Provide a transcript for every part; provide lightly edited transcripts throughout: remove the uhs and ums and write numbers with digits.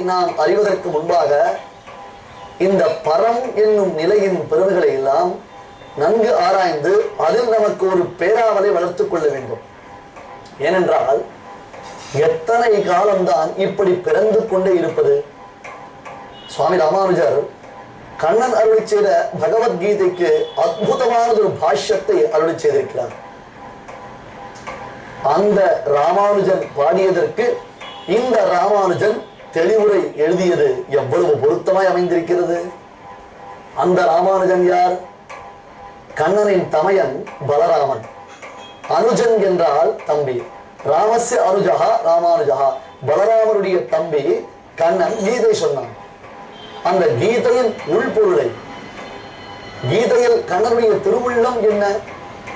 நாம் அறிவதற்கு முன்பாக இந்த பரம் என்னும் நிலையின் பெருமைகளை எல்லாம் நன்கு ஆராய்ந்து அதில் நமக்கு ஒரு பேராவலை வளர்த்துக் கொள்ள வேண்டும். ஏனென்றால் எத்தனை காலம்தான் இப்படி பிறந்து கொண்டே இருப்பது? சுவாமி ராமானுஜர் கண்ணன் அருளி செய்த பகவத்கீதைக்கு அற்புதமான ஒரு பாஷ்யத்தை அருளி செய்திருக்கிறார். அந்த ராமானுஜன் பாடியதற்கு இந்த ராமானுஜன் தெளிவுரை எழுதியது எவ்வளவு பொருத்தமாய் அமைந்திருக்கிறது. அந்த ராமானுஜன் யார்? கண்ணனின் தமையன் பலராமன். அனுஜன் என்றால் தம்பி. ராமஸ்ய அனுஜகா ராமானுஜகா. பலராமனுடைய தம்பி கண்ணன் கீதை சொன்னான். அந்த கீதையின் உள்பொருளை, கீதையில் கண்ணனுடைய திருவுள்ளம் என்ன,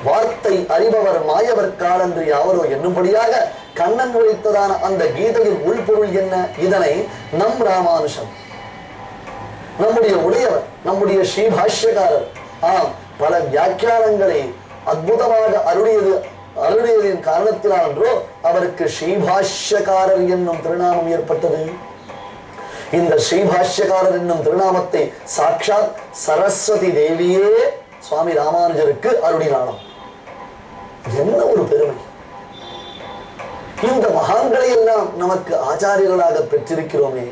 வார்த்தை அறிபவர் மாயவர் காலன்று யாவரோ என்னும்படியாக கண்ணன் உழைத்ததான அந்த கீதையின் உள்பொருள் என்ன, இதனை நம் ராமானுஷன், நம்முடைய உடையவர், நம்முடைய ஸ்ரீபாஷ்யக்காரர் பல வியாக்கியானங்களை அற்புதமாக அருளியதின் காரணத்தினால் என்றோ அவருக்கு ஸ்ரீபாஷ்யக்காரர் என்னும் திருநாமம் ஏற்பட்டது. இந்த ஸ்ரீபாஷ்யக்காரர் என்னும் திருநாமத்தை சாட்சாத் சரஸ்வதி தேவியே சுவாமி ராமானுஜருக்கு அருளினாளாம். என்ன ஒரு பெருமை! இந்த மகான்களை எல்லாம் நமக்கு ஆச்சாரியர்களாக பெற்றிருக்கிறோமே,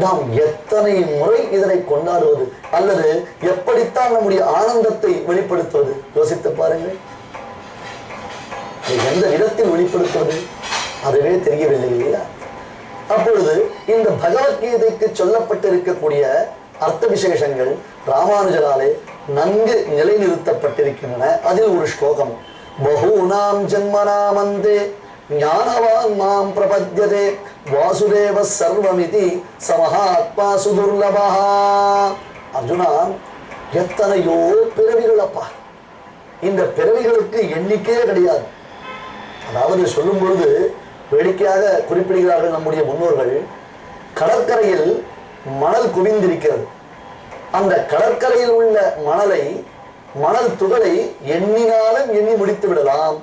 நாம் எத்தனை முறை இதனை கொண்டாடுவது அல்லது எப்படித்தான் நம்முடைய ஆனந்தத்தை வெளிப்படுத்துவது? யோசித்து பாருங்கள். எந்த விதத்தில் வெளிப்படுத்துவது அதுவே தெரியவில்லை இல்லையா? அப்பொழுது இந்த பகவத்கீதைக்கு சொல்லப்பட்டிருக்கக்கூடிய அர்த்த விசேஷங்கள் ராமானுஜராலே நன்கு நிலைநிறுத்தப்பட்டிருக்கின்றன. அதில் ஒரு ஸ்லோகம், பகூனாம் ஜன்மனாமந்தே ஞானவான் மாம் பிரபத்யதே வாசுதேவ சர்வமிதி சமஹாத்மா சுதுர்லபா. அர்ஜுனா, எத்தனையோ பிறவிகள் அப்பா, இந்த பிறவிகளுக்கு எண்ணிக்கையே கிடையாது. அதாவது சொல்லும் பொழுது வேடிக்கையாக குறிப்பிடுகிறார்கள் நம்முடைய முன்னோர்கள். கடற்கரையில் மணல் குவிந்திருக்கிறது. அந்த கடற்கரையில் உள்ள மணல் துகளை எண்ணினாலும் எண்ணி முடித்து விடலாம்.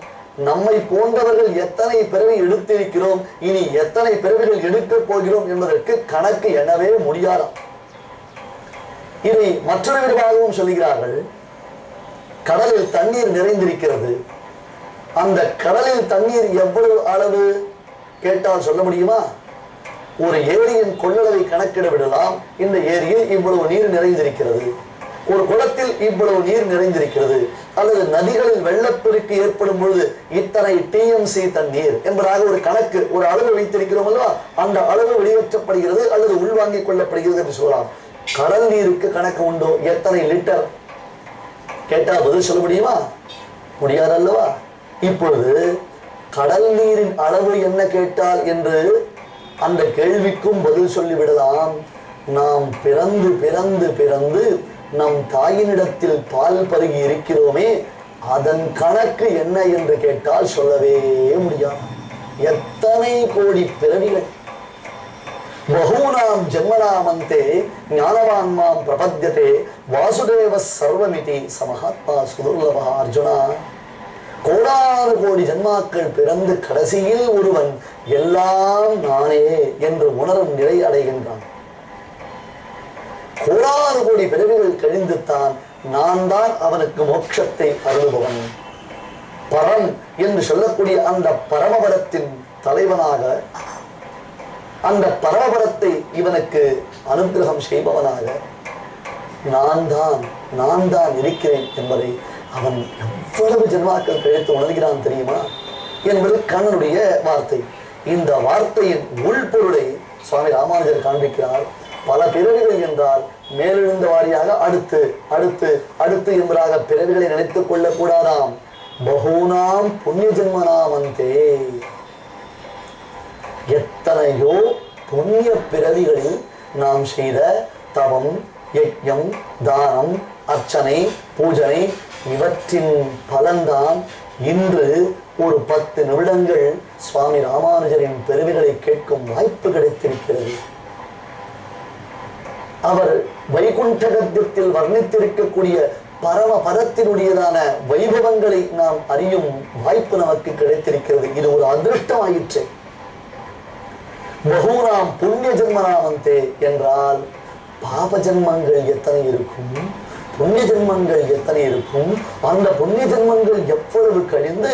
நம்மை போன்றவர்கள் எத்தனை பிறவி எடுத்திருக்கிறோம், இனி எத்தனை பிறவிகள் எடுக்கப் போகிறோம் என்பதற்கு கணக்கு எண்ணவே முடியாதாம். இதை மற்றொரு விதமாகவும் சொல்லுகிறார்கள். கடலில் தண்ணீர் நிறைந்திருக்கிறது. அந்த கடலில் தண்ணீர் எவ்வளவு அளவு கேட்டால் சொல்ல முடியுமா? ஒரு ஏரியின் கொள்ளளவை கணக்கிட விடலாம். இந்த ஏரியில் இவ்வளவு நீர் நிறைந்திருக்கிறது, ஒரு குளத்தில் இவ்வளவு நீர் நிறைந்திருக்கிறது, அல்லது நதிகளில் வெள்ளப்பெருக்கு ஏற்படும் பொழுது இத்தனை டிஎம்சி தண்ணீர் என்பதாக ஒரு கணக்கு, ஒரு அளவு வைத்திருக்கிறோம் அல்லவா? அந்த அளவு வெளியேற்றப்படுகிறது அல்லது உள்வாங்கிக் கொள்ளப்படுகிறது என்று சொல்லலாம். கடல் நீருக்கு கணக்கு உண்டோ? எத்தனை லிட்டர் கேட்டால் பதில் சொல்ல முடியுமா? முடியாது அல்லவா? இப்பொழுது கடல் நீரின் அளவு என்ன கேட்டால் என்று அந்த கேள்விக்கும் பதில் சொல்லிவிடலாம். நாம் பிறந்து பிறந்து பிறந்து நம் தாயினிடத்தில் பால் பருகி இருக்கிறோமே, அதன் கணக்கு என்ன என்று கேட்டால் சொல்லவே முடியாது. எத்தனை கோடி பிறவிகள்! பகூனாம் ஜன்மனாமந்தே ஞானவான் மாம் பிரபத்யதே வாசுதேவ சர்வமிதி சமஹாத்மா சுதுர்லபா. அர்ஜுனா, கோடாறு கோடி ஜன்மாக்கள் பிறந்து கடைசியில் ஒருவன் எல்லாம் நானே என்று உணரும் நிலை அடைகின்றான். கோடாறு கோடி பிறவிகள் கழிந்துத்தான் நான் தான் அவனுக்கு மோட்சத்தை அருளுபவன். பரம் என்று சொல்லக்கூடிய அந்த பரமபரத்தின் தலைவனாக, அந்த பரமபரத்தை இவனுக்கு அனுகிரகம் செய்பவனாக நான் தான் இருக்கிறேன் என்பதை அவன் எவ்வளவு ஜென்மாக்கள் கழித்து உணர்கிறான் தெரியுமா என்பது கண்ணனுடைய வார்த்தை. இந்த வார்த்தையின் உள்பொருளை சுவாமி ராமானுஜர் காண்பிக்கிறார். பல பிறவிகள் என்றால் மேலெழுந்த வாரியாக அடுத்து அடுத்து அடுத்து என்பதாக பிறவிகளை நினைத்துக் கொள்ளக்கூடாதாம். பகூனாம் புண்ணிய ஜென்மனாமந்தே. எத்தனையோ புண்ணிய பிறவிகளில் நாம் செய்த தவம், யஜ்ஞம், தானம், அர்ச்சனை, பூஜனை இவற்றின் பலன்தான் இன்று ஒரு 10 நிமிடங்கள் சுவாமி ராமானுஜரின் பெருமைகளை கேட்கும் வாய்ப்பு கிடைத்திருக்கிறது. அவர் வைகுண்ட கத்தியத்தில் வர்ணித்திருக்கக்கூடிய பரம பதத்தினுடையதான வைபவங்களை நாம் அறியும் வாய்ப்பு நமக்கு கிடைத்திருக்கிறது. இது ஒரு அதிருஷ்டமாயிற்று. பகூனாம் புண்ணிய ஜென்மனாமந்தே என்றால் பாப ஜென்மங்கள் எத்தனை இருக்கும், புண்ணிய ஜென்மங்கள் எத்தனை இருக்கும், அந்த புண்ணிய ஜென்மங்கள் எவ்வளவு கழிந்து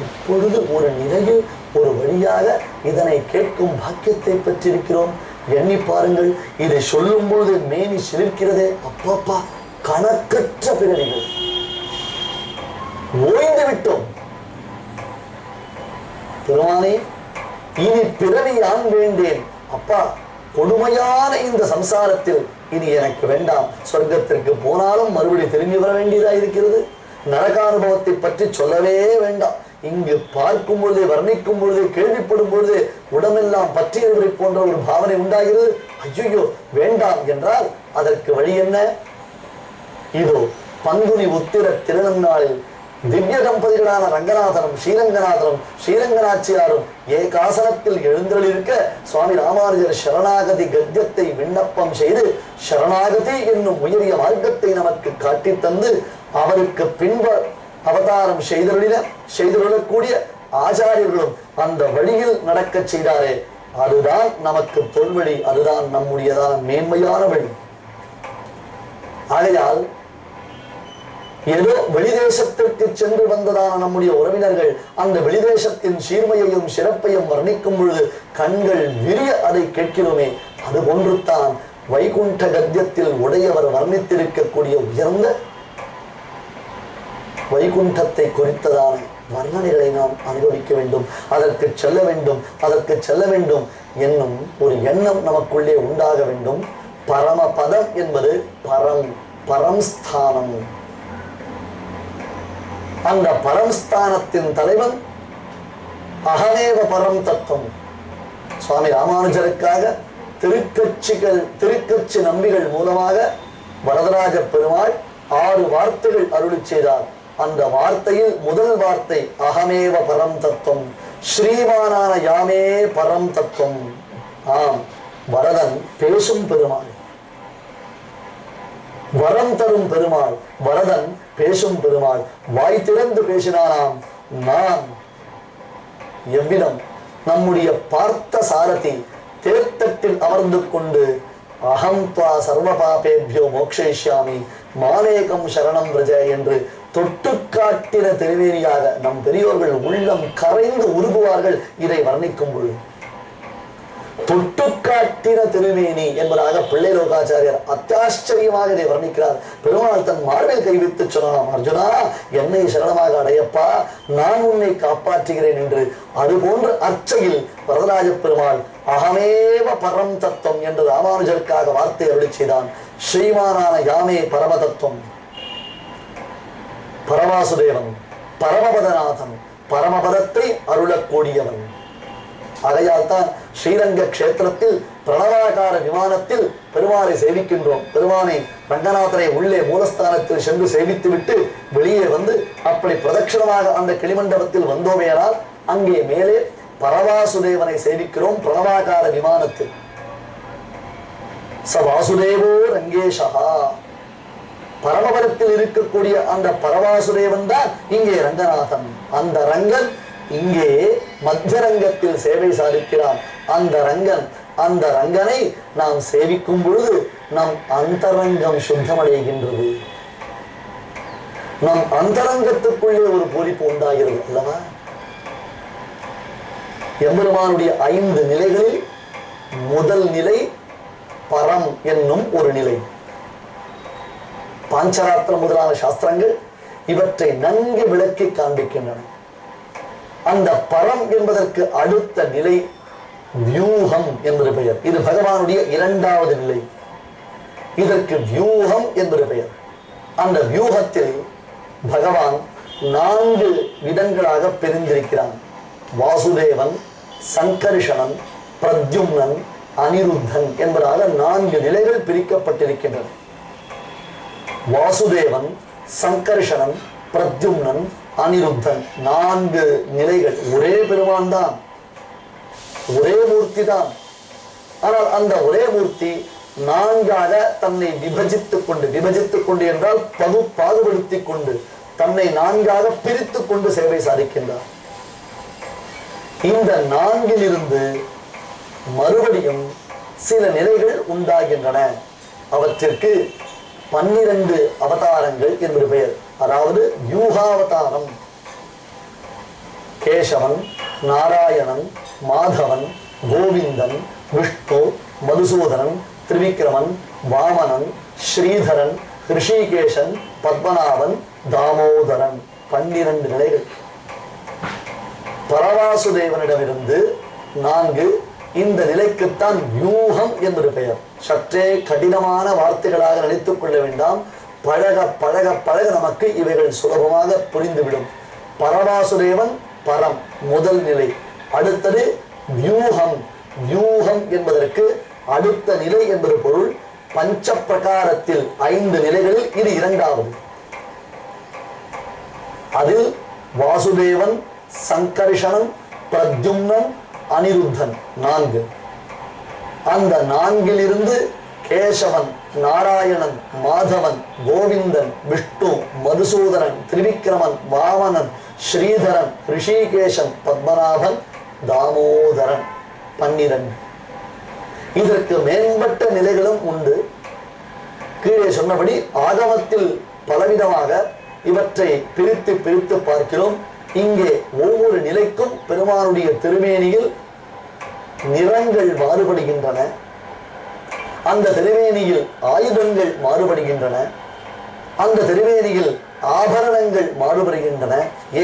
இப்பொழுது ஒரு நிலையில் ஒரு வழியாக இதனை கேட்கும் பாக்கியத்தை பெற்றிருக்கிறோம். எண்ணி பாருங்கள். இதை சொல்லும் பொழுது மேனி சிலிர்க்கிறதே. அப்பப்பா, கணக்கற்ற பிறவிகள் ஓய்ந்து விட்டோம். பெருமானே, இனி பிறவி யான் வேண்டேன் அப்பா, கொடுமையான இந்த சம்சாரத்தில் இனி எனக்கு வேண்டாம். சொர்க்கத்திற்கு போனாலும் மறுபடி திரும்பி வர வேண்டியதாக இருக்கிறது. நரகானுபவத்தை பற்றி சொல்லவே வேண்டாம். இங்கு பார்க்கும் பொழுது, வர்ணிக்கும் பொழுது, கேள்விப்படும் பொழுது உடம்பெல்லாம் பற்றியவரை போன்ற ஒரு பாவனை உண்டாகிறது. ஐயோ வேண்டாம் என்றால் அதற்கு வழி என்ன? இதோ பங்குனி உத்திர திருநன்னாளில் திவ்ய தம்பதிகளான ரங்கநாதனும் ஸ்ரீரங்கநாதனும் ஸ்ரீரங்கநாச்சியாரும் ஏகாசனத்தில் எழுந்தருளிருக்க சுவாமி ராமானுஜர் சரணாகதி கத்தியத்தை விண்ணப்பம் செய்து சரணாகதி என்னும் உயரிய மார்க்கத்தை நமக்கு காட்டி தந்து அவருக்கு பின்பு அவதாரம் செய்துள்ளக்கூடிய ஆச்சாரியர்களும் அந்த வழியில் நடக்க செய்தாரே, அதுதான் நமக்கு தொல்வழி, அதுதான் நம்முடையதான மேன்மையான வழி. ஆகையால் ஏதோ வெளிதேசத்திற்கு சென்று வந்ததான நம்முடைய உறவினர்கள் அந்த வெளிதேசத்தின் சீர்மையையும் சிறப்பையும் வர்ணிக்கும் பொழுது கண்கள் விரிய அதை கேட்கிறோமே, அது ஒன்றுதான் வைகுண்ட கத்தியத்தில் உடையவர் வர்ணித்திருக்கக்கூடிய உயர்ந்த வைகுண்டத்தை குறித்ததான வர்ணனைகளை நாம் அனுபவிக்க வேண்டும். அதற்கு செல்ல வேண்டும் என்னும் ஒரு எண்ணம் நமக்குள்ளே உண்டாக வேண்டும். பரமபதம் என்பது பரம்ஸ்தானம். அந்த பரம்ஸ்தானத்தின் தலைவன் அகமேவ பரம் தத்துவம். சுவாமி ராமானுஜருக்காக திருக்கட்சி நம்பிகள் மூலமாக வரதராஜ பெருமாள் 6 வார்த்தைகள் அருளி செய்தார். அந்த வார்த்தையில் முதல் வார்த்தை அகமேவ பரம் தத்துவம், ஸ்ரீமானான யாமே பரம் தத்துவம். ஆம், வரதன் பேசும் பெருமாள், வரம் தரும் பெருமாள். வரதன் பேசும் பெருமாள். வாய் திறந்து பேசினாராம். நான் எவ்விதம் நம்முடைய பார்த்த சாரதி தேர்த்தட்டில் அமர்ந்து கொண்டு அகம் துவா சர்வ பாபேபியோ மோக்ஷயிஷ்யாமி மானேகம் சரணம் பிரஜ என்று தொட்டு காட்டின திருவேணியாக நம் பெரியோர்கள் உள்ளம் கரைந்து உருகுவார்கள். இதை வர்ணிக்கும் பொழுது தொட்டு காட்டின திருவேணி என்பதாக பிள்ளை லோகாச்சாரியர் அத்தியாச்சரியமாக இதை வர்ணிக்கிறார். பெருமாள் தன் மார்பில் கைவித்து சொன்னான், அர்ஜுனா, என்னை சரணமாக அடையப்பா, நான் உன்னை காப்பாற்றுகிறேன் என்று. அதுபோன்ற அர்ச்சையில் வரதராஜ பெருமாள் அகமேவ பரம் தத்துவம் என்று ராமானுஜருக்காக வார்த்தை அருளி செய்தான். ஸ்ரீமானான யாமே பரம தத்துவம், பரவாசுதேவன், பரமபதநாதன், பரமபதத்தை அருளக்கூடியவன். ஆகையால் தான் ஸ்ரீரங்க கஷேத்திரத்தில் பிரணவாகார விமானத்தில் பெருமானை சேவிக்கின்றோம். பெருமானை ரங்கநாதனை உள்ளே மூலஸ்தானத்தில் சென்று சேவித்து விட்டு வெளியே வந்து அப்படி பிரதட்சணமாக அந்த கிளிமண்டபத்தில் வந்தோமேனால் அங்கே மேலே பரவாசுதேவனை சேவிக்கிறோம். பிரணவாகார விமானத்தில் ச வாசுதேவோ ரங்கேஷா, பரமபதத்தில் இருக்கக்கூடிய அந்த பரவாசுதேவன் தான் இங்கே ரங்கநாதன். அந்த ரங்கன் இங்கே மத்திய ரங்கத்தில் சேவை சாதிக்கிறான். அந்த ரங்கனை நாம் சேவிக்கும் பொழுது நம் அந்தரங்கம் சுத்தமடைகின்றது. நம் அந்தரங்கத்துக்குள்ளே ஒரு பூரிப்பு உண்டாகிறது அல்லவா? எம்பெருமானுடைய 5 நிலைகளில் முதல் நிலை பரம் என்னும் ஒரு நிலை. பாஞ்சராத்திரம் முதலான சாஸ்திரங்கள் இவற்றை நன்கு விளக்கி காண்பிக்கின்றன. அந்த பரம் என்பதற்கு அடுத்த நிலை வியூகம் என்பது பெயர். இது பகவானுடைய 2வது நிலை. இதற்கு வியூகம் என்பது பெயர். அந்த வியூகத்தில் பகவான் 4 விதங்களாக பிரிந்திருக்கிறான். வாசுதேவன், சங்கர்ஷணன், பிரத்யும்னன், அனிருத்தன் என்பதாக 4 நிலைகள் பிரிக்கப்பட்டிருக்கின்றன. வாசுதேவன், சங்கர்ஷணன், பிரத்யும்னன், அனிருத்தன் 4 நிலைகள். ஒரே பெருமான் தான், ஒரே மூர்த்தி தான். ஆனால் அந்த ஒரே மூர்த்தி 4ஆக தன்னை விபஜித்துக் கொண்டு என்றால் பாகுபடுத்திக் கொண்டு தன்னை 4ஆக பிரித்துக் கொண்டு சேவை சாதிக்கின்றார். இந்த 4இலிருந்து மறுபடியும் சில நிலைகள் உண்டாகின்றன. அவற்றிற்கு 12 அவதாரங்கள் என்று பெயர். அதாவது வியூகாவதாரம். கேசவன், நாராயணன், மாதவன், கோவிந்தன், விஷ்ணு, மதுசூதனன், திரிவிக்ரமன், வாமனன், ஸ்ரீதரன், ரிஷிகேசன், பத்மநாபன், தாமோதரன் 12 நிலைகள். பரவாசுதேவனிடமிருந்து 4. இந்த நிலைக்குத்தான் வியூகம் என்று பெயர். சற்றே கடினமான வார்த்தைகளாக நினைத்துக் கொள்ள வேண்டாம். பழக பழக பழக நமக்கு இவைகள் சுலபமாக புரிந்துவிடும். பரவாசுதேவன் பரம் முதல் நிலை. அடுத்தது வியூகம். வியூகம் என்பதற்கு அடுத்த நிலை என்பது பொருள். பஞ்ச பிரகாரத்தில் 5 நிலைகளில் இது 2வது. அதில் வாசுதேவன், சங்கர்ஷணன், பிரத்யும்னன், அனிருத்தன் 4. அந்த 4இலிருந்து கேசவன், நாராயணன், மாதவன், கோவிந்தன், விஷ்ணு, மதுசூதனன், திரிவிக்ரமன், வாமனன், ஸ்ரீதரன், ரிஷிகேசன், பத்மநாபன், தாமோதரன் 12. இதற்கு மேம்பட்ட நிலைகளும் உண்டு. கீழே சொன்னபடி ஆகமத்தில் பலவிதமாக இவற்றை பிரித்து பிரித்து பார்க்கிறோம். இங்கே ஒவ்வொரு நிலைக்கும் பெருமானுடைய திருமேனியில் நிறங்கள் மாறுபடுகின்றன. அந்த திருமேனியில் ஆயுதங்கள் மாறுபடுகின்றன. அந்த திருமேனியில் ஆபரணங்கள் மாறுபடுகின்றன.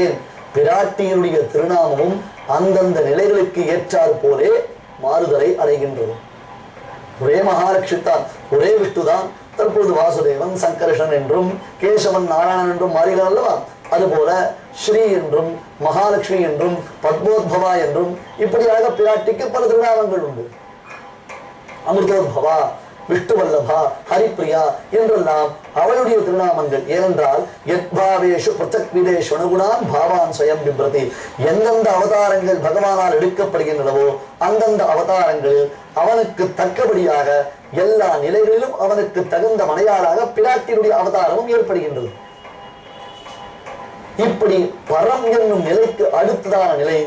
ஏன்? பிராட்டியினுடைய திருநாமமும் அந்தந்த நிலைகளுக்கு ஏற்றார் போலே மாறுதலை அடைகின்றது. ஒரே மகாலட்சுமிதான், ஒரே விஷ்ணுதான் தற்போது வாசுதேவன், சங்கர்ஷன் என்றும் கேசவன், நாராயணன் என்றும் மாறுகிறார் அல்லவா? அதுபோல ஸ்ரீ என்றும் மகாலட்சுமி என்றும் பத்மோத்பவா என்றும் இப்படியாக பிராட்டிக்கு பல திருநாமங்கள் உண்டு. அமிர்தோத்பவா, விஷ்ணுவல்லபா, ஹரிப்பிரியா என்றெல்லாம் அவளுடைய திருநாமங்கள். ஏனென்றால் யத்பாவேஷு பிரதக் விதேஷு அனுகுணான் பாவான் ஸ்வயம் பிப்ரதி. எந்தெந்த அவதாரங்கள் பகவானால் எடுக்கப்படுகின்றனவோ அந்தந்த அவதாரங்களில் அவனுக்கு தக்கபடியாக எல்லா நிலைகளிலும் அவனுக்கு தகுந்த மனையாளாக பிராட்டியுடைய அவதாரமும் ஏற்படுகின்றது. இப்படி பரம் என்னும் நிலைக்கு அடுத்ததான நிலை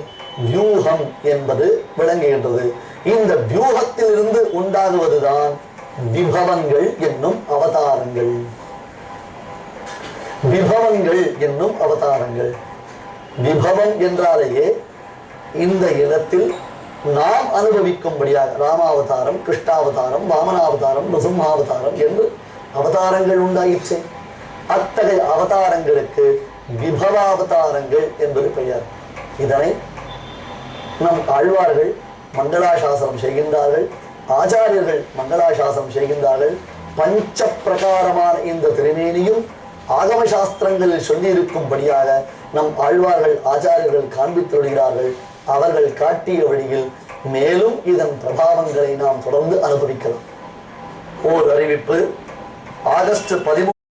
வியூகம் என்பது விளங்குகின்றது. இந்த வியூகத்திலிருந்து உண்டாகுவதுதான் விபவங்கள் என்னும் அவதாரங்கள். விபவங்கள் என்னும் அவதாரங்கள். விபவம் என்றாலேயே இந்த இடத்தில் நாம் அனுபவிக்கும்படியாக ராமாவதாரம், கிருஷ்ணாவதாரம், வாமனாவதாரம், நரசிம்மாவதாரம் என்று அவதாரங்கள் உண்டாயிற்று. அத்தகைய அவதாரங்களுக்கு விபவாவதாரங்கள் என்பது பெயர். இதனை நம் ஆழ்வார்கள் மங்களாசாசனம் செய்கின்றார்கள், ஆச்சாரியர்கள் மங்களாசாசனம் செய்கின்றார்கள். பஞ்ச பிரகாரமான இந்த திருமேனியும் ஆகம சாஸ்திரங்களில் சொல்லி இருக்கும்படியாக நம் ஆழ்வார்கள் ஆச்சாரியர்கள் காண்பித்து வருகிறார்கள். அவர்கள் காட்டிய வழியில் மேலும் இதன் பிரபாவங்களை நாம் தொடர்ந்து அனுபவிக்கலாம். ஓர் அறிவிப்பு. ஆகஸ்ட் 13